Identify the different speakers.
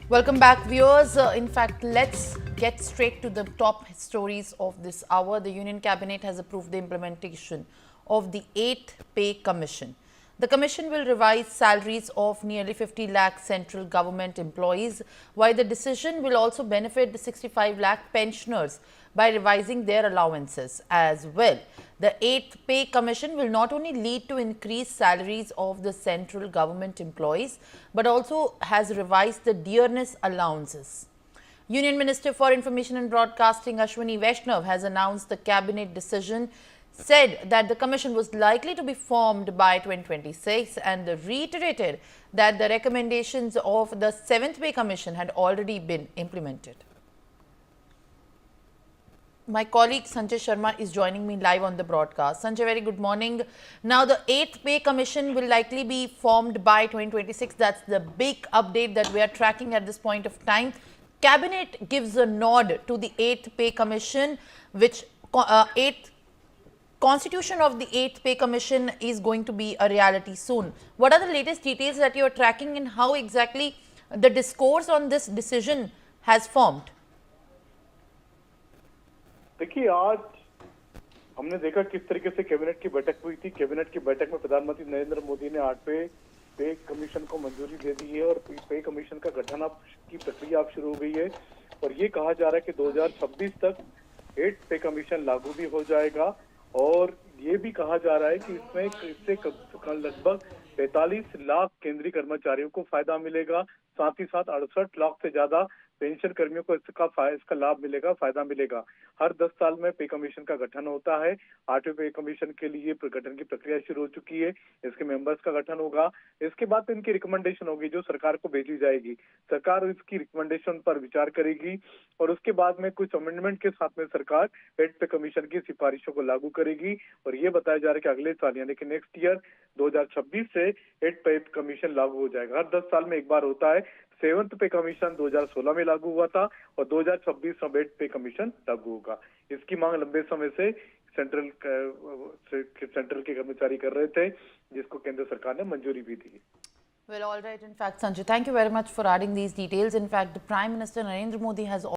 Speaker 1: Welcome back, viewers. In fact, let's get straight to the top stories of this hour. The Union Cabinet has approved the implementation of the 8th Pay Commission. The commission will revise salaries of nearly 50 lakh central government employees, while the decision will also benefit the 65 lakh pensioners by revising their allowances as well. The 8th Pay Commission will not only lead to increased salaries of the central government employees, but also has revised the dearness allowances. Union Minister for Information and Broadcasting Ashwini Vaishnav has announced the cabinet decision, said that the commission was likely to be formed by 2026 and reiterated that the recommendations of the 7th Pay Commission had already been implemented. My colleague Sanjay Sharma is joining me live on the broadcast. Sanjay, very good morning. Now, the 8th Pay Commission will likely be formed by 2026. That's the big update that we are tracking at this point of time. Cabinet gives a nod to the 8th Pay Commission, which 8th Constitution of the 8th Pay Commission is going to be a reality soon. What are the latest details that you are tracking and how exactly the discourse on this decision has formed?
Speaker 2: देखिए, आज हमने देखा किस तरीके से cabinet की बैठक हुई थी। कैबिनेट की बैठक में प्रधानमंत्री नरेंद्र मोदी ने 8वें पे कमीशन को मंजूरी दे दी है और पे कमीशन का गठन अब की प्रक्रिया अब शुरू हो गई है और ये कहा जा रहा है कि 2026 तक 8 पे कमीशन लागू भी हो जाएगा और ये भी कहा जा रहा है कि इससे लगभग 45 लाख केंद्रीय कर्मचारियों को फायदा मिलेगा। साथ ही साथ 68 लाख से ज्यादा पेंशन कर्मियों को इसका लाभ मिलेगा, फायदा मिलेगा। हर 10 साल में पे कमीशन का गठन होता है। 8वें पे कमीशन के लिए गठन की प्रक्रिया शुरू हो चुकी है। इसके मेंबर्स का गठन होगा। इसके बाद इनकी रिकमेंडेशन होगी जो सरकार को भेजी जाएगी। सरकार इसकी रिकमेंडेशन पर विचार करेगी और उसके बाद में कुछ अमेंडमेंट के साथ में सरकार 8 पे कमीशन की सिफारिशों को लागू करेगी और ये बताया जा रहा है कि अगले साल यानी कि नेक्स्ट ईयर 2026 से 8 पे कमीशन लागू हो जाएगा। हर 10 साल में एक बार होता है। 7th पे कमीशन 2016 में लागू हुआ था और 2026 में 8 पे कमीशन लागू होगा। इसकी मांग लंबे समय से सेंट्रल के कर्मचारी कर रहे थे, जिसको केंद्र सरकार ने मंजूरी भी दी।
Speaker 1: Well, all right. In fact, Sanjay, thank you very much for adding these details. In fact, the Prime Minister Narendra Modi has